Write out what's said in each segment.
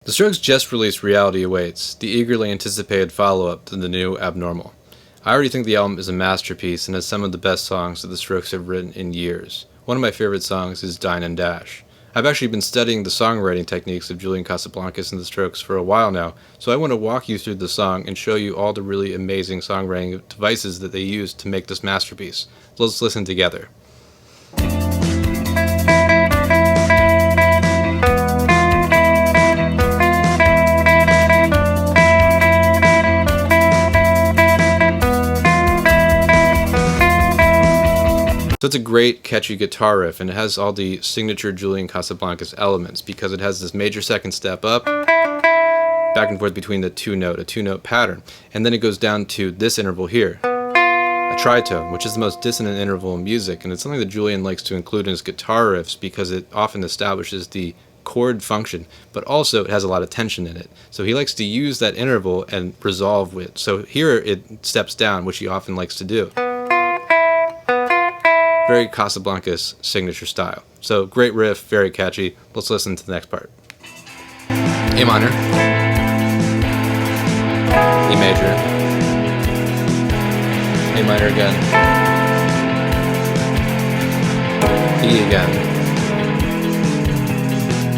The Strokes just released Reality Awaits, the eagerly anticipated follow-up to the new Abnormal. I already think the album is a masterpiece and has some of the best songs that the Strokes have written in years. One of my favorite songs is Dine and Dash. I've actually been studying the songwriting techniques of Julian Casablancas and the Strokes for a while now, so I want to walk you through the song and show you all the really amazing songwriting devices that they used to make this masterpiece. Let's listen together. So it's a great, catchy guitar riff, and it has all the signature Julian Casablancas elements because it has this major second step up, back and forth between a two-note pattern, and then it goes down to this interval here, a tritone, which is the most dissonant interval in music, and it's something that Julian likes to include in his guitar riffs because it often establishes the chord function, but also it has a lot of tension in it. So he likes to use that interval and resolve it. So here it steps down, which he often likes to do. Very Casablancas signature style. So great riff, very catchy. Let's listen to the next part. A minor, E major, A minor again, E again.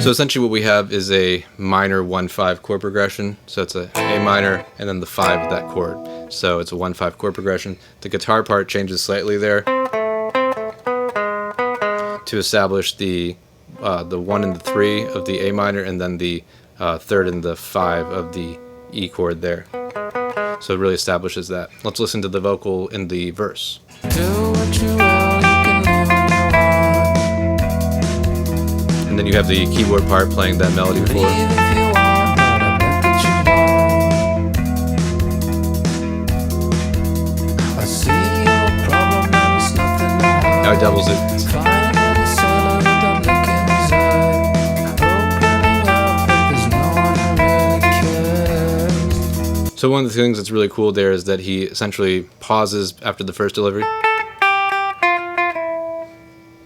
So essentially what we have is a minor 1-5 chord progression. So it's a A minor and then the 5 of that chord. So it's a 1-5 chord progression. The guitar part changes slightly there to establish the 1 and the 3 of the A minor, and then the 3rd and the 5 of the E chord there. So it really establishes that. Let's listen to the vocal in the verse. And then you have the keyboard part playing that melody before. Now he doubles it. So one of the things that's really cool there is that he essentially pauses after the first delivery.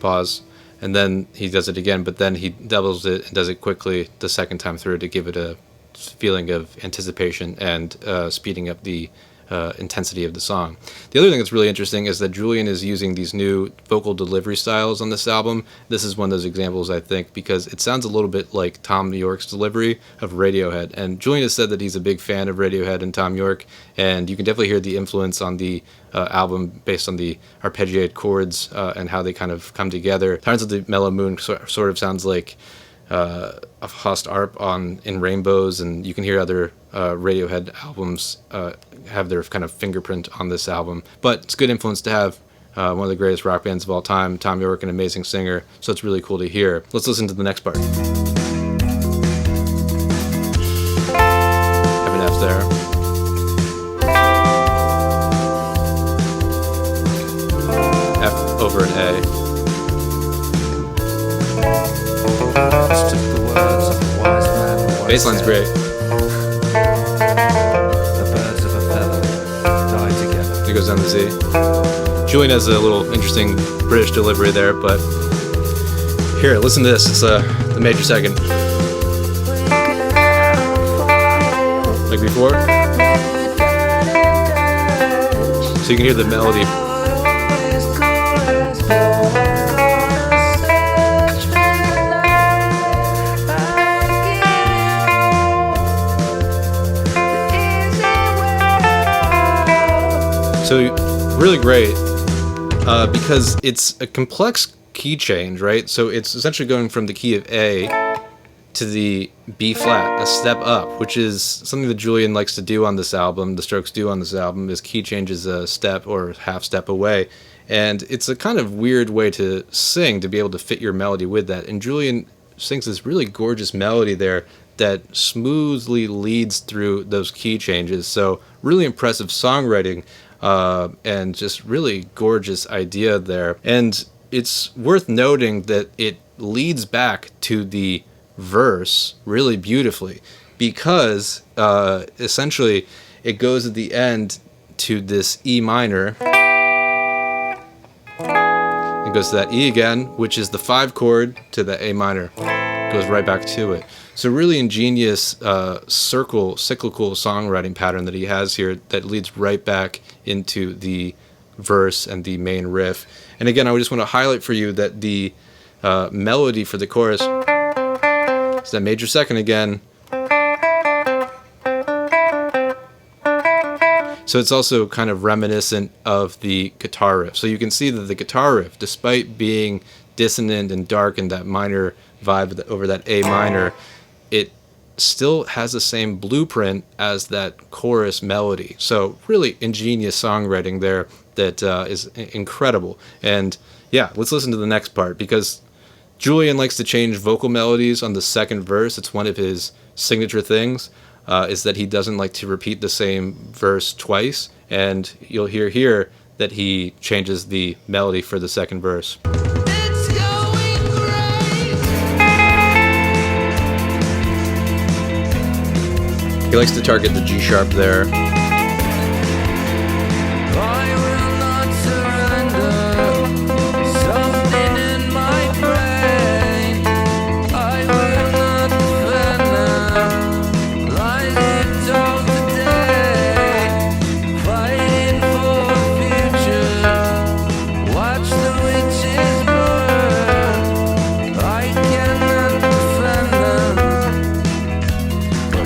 Pause. And then he does it again, but then he doubles it and does it quickly the second time through to give it a feeling of anticipation and speeding up the intensity of the song. The other thing that's really interesting is that Julian is using these new vocal delivery styles on this album. This is one of those examples, I think, because it sounds a little bit like Thom Yorke's delivery of Radiohead. And Julian has said that he's a big fan of Radiohead and Thom Yorke, and you can definitely hear the influence on the album based on the arpeggiated chords and how they kind of come together. Times of the Mellow Moon sort of sounds like a Host Arp in Rainbows, and you can hear other Radiohead albums have their kind of fingerprint on this album. But it's a good influence to have. One of the greatest rock bands of all time, Thom Yorke, an amazing singer, so it's really cool to hear. Let's listen to the next part. Have an F there. F over an A. Bassline's great. The birds of a feather die together. It goes down to Z. Julian has a little interesting British delivery there, but here, listen to this. It's the major second. Like before. So you can hear the melody. So really great because it's a complex key change, right? So it's essentially going from the key of A to the B flat, a step up, which is something that Julian likes to do on this album, the Strokes do on this album, is key changes a step or half step away. And it's a kind of weird way to sing, to be able to fit your melody with that. And Julian sings this really gorgeous melody there that smoothly leads through those key changes. So really impressive songwriting. And just really gorgeous idea there. And it's worth noting that it leads back to the verse really beautifully because essentially it goes at the end to this E minor. It goes to that E again, which is the 5 chord to the A minor. goes right back to it. So really ingenious cyclical songwriting pattern that he has here that leads right back into the verse and the main riff. And again, I just want to highlight for you that the melody for the chorus is that major second again. So it's also kind of reminiscent of the guitar riff. So you can see that the guitar riff, despite being dissonant and dark and that minor vibe over that A minor, it still has the same blueprint as that chorus melody. So really ingenious songwriting there that is incredible. And yeah, let's listen to the next part, because Julian likes to change vocal melodies on the second verse. It's one of his signature things, is that he doesn't like to repeat the same verse twice. And you'll hear here that he changes the melody for the second verse. He likes to target the G sharp there.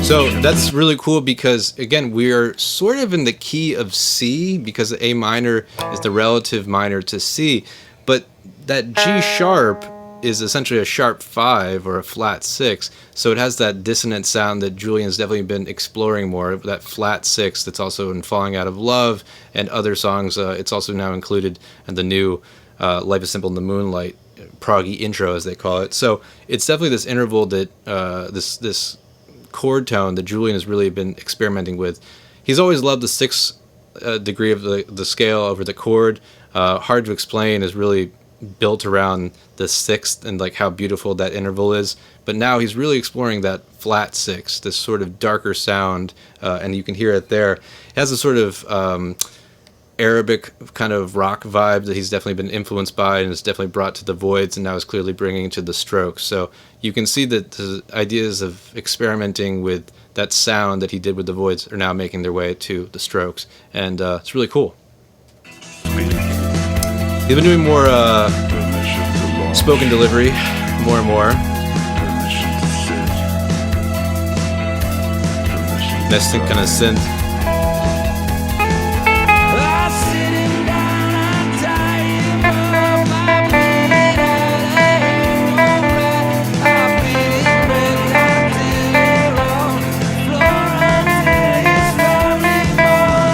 So that's really cool because, again, we are sort of in the key of C because the A minor is the relative minor to C, but that G sharp is essentially a sharp 5 or a flat 6, so it has that dissonant sound that Julian's definitely been exploring more, that flat 6 that's also in Falling Out of Love and other songs. It's also now included in the new Life is Simple in the Moonlight, proggy intro as they call it. So it's definitely this interval that this chord tone that Julian has really been experimenting with. He's always loved the 6th degree of the scale over the chord. Hard to Explain is really built around the 6th and like how beautiful that interval is. But now he's really exploring that flat 6, this sort of darker sound, and you can hear it there. It has a sort of Arabic kind of rock vibe that he's definitely been influenced by and has definitely brought to the Voids and now is clearly bringing to the Strokes. So you can see that the ideas of experimenting with that sound that he did with the Voids are now making their way to the Strokes, and it's really cool. He's been doing more spoken delivery, more and more. Nice kind of synth.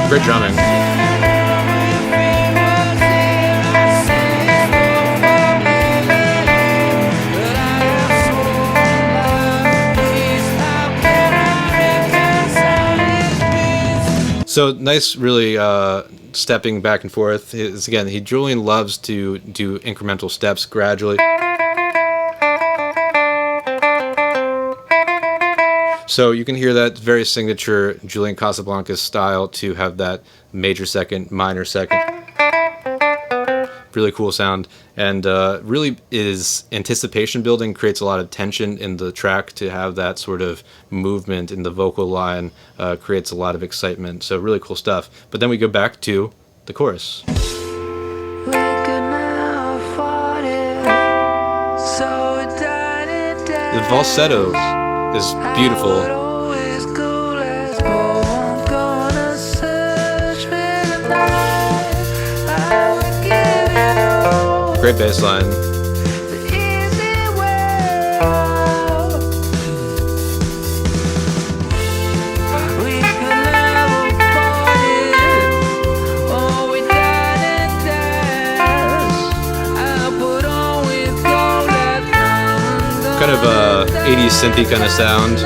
Great drumming. So nice, really stepping back and forth. Julian loves to do incremental steps gradually. So you can hear that very signature Julian Casablancas style to have that major second, minor second. Really cool sound, and really is anticipation building, creates a lot of tension in the track to have that sort of movement in the vocal line, creates a lot of excitement. So really cool stuff. But then we go back to the chorus. The falsetto is beautiful. Great bass line. Kind of 80s synthy kind of sound,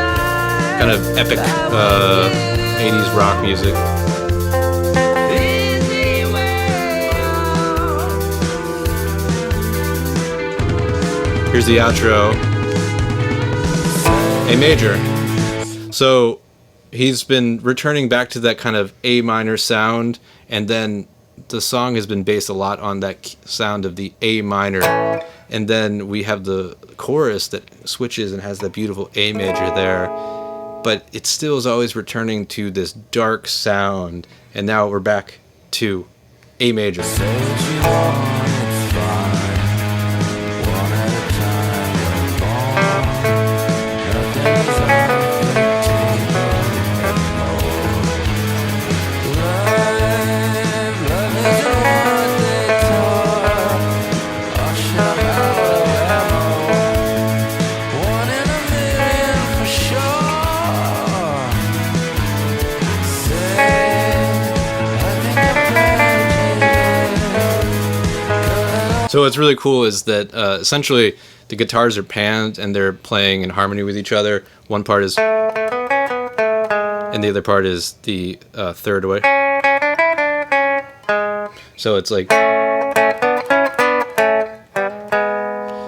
kind of epic 80s rock music. Here's the outro, A major. So he's been returning back to that kind of A minor sound, and then the song has been based a lot on that sound of the A minor, and then we have the chorus that switches and has that beautiful A major there, but it still is always returning to this dark sound, and now we're back to A major. So what's really cool is that essentially the guitars are panned and they're playing in harmony with each other. One part is, and the other part is the third way. So it's like,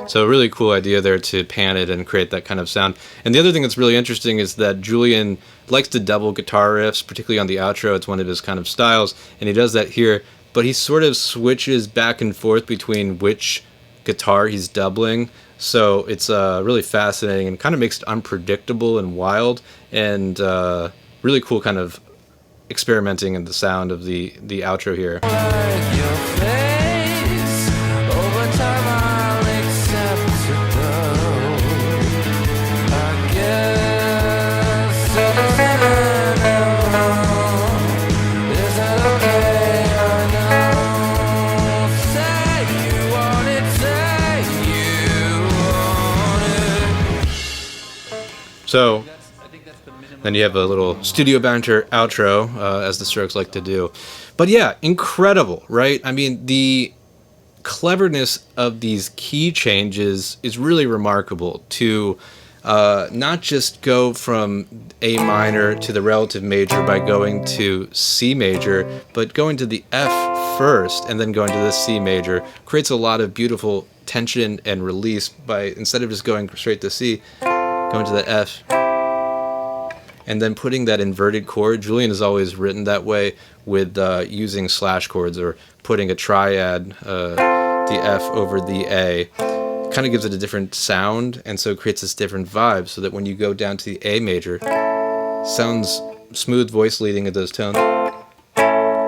so a really cool idea there to pan it and create that kind of sound. And the other thing that's really interesting is that Julian likes to double guitar riffs, particularly on the outro. It's one of his kind of styles, and he does that here. But he sort of switches back and forth between which guitar he's doubling. So it's really fascinating and kind of makes it unpredictable and wild, and really cool kind of experimenting in the sound of the outro here. So then you have a little studio banter outro, as the Strokes like to do. But yeah, incredible, right? I mean, the cleverness of these key changes is really remarkable, to not just go from A minor to the relative major by going to C major, but going to the F first and then going to the C major creates a lot of beautiful tension and release by, instead of just going straight to C, going to the F, and then putting that inverted chord. Julian has always written that way, with using slash chords or putting a triad, the F over the A. Kind of gives it a different sound, and so it creates this different vibe, so that when you go down to the A major, sounds smooth voice leading at those tones.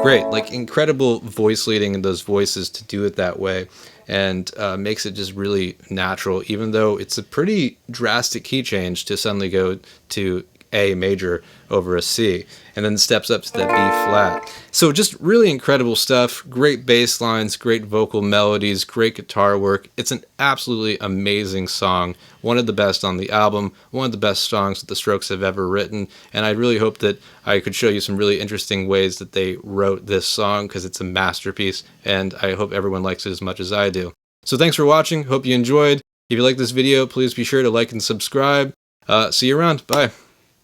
Great, like incredible voice leading in those voices to do it that way, and makes it just really natural, even though it's a pretty drastic key change to suddenly go to A major over a C, and then steps up to that B flat. So just really incredible stuff, great bass lines, great vocal melodies, great guitar work. It's an absolutely amazing song, one of the best on the album, one of the best songs that the Strokes have ever written, and I really hope that I could show you some really interesting ways that they wrote this song, because it's a masterpiece, and I hope everyone likes it as much as I do. So thanks for watching, hope you enjoyed. If you like this video, please be sure to like and subscribe. See you around, bye.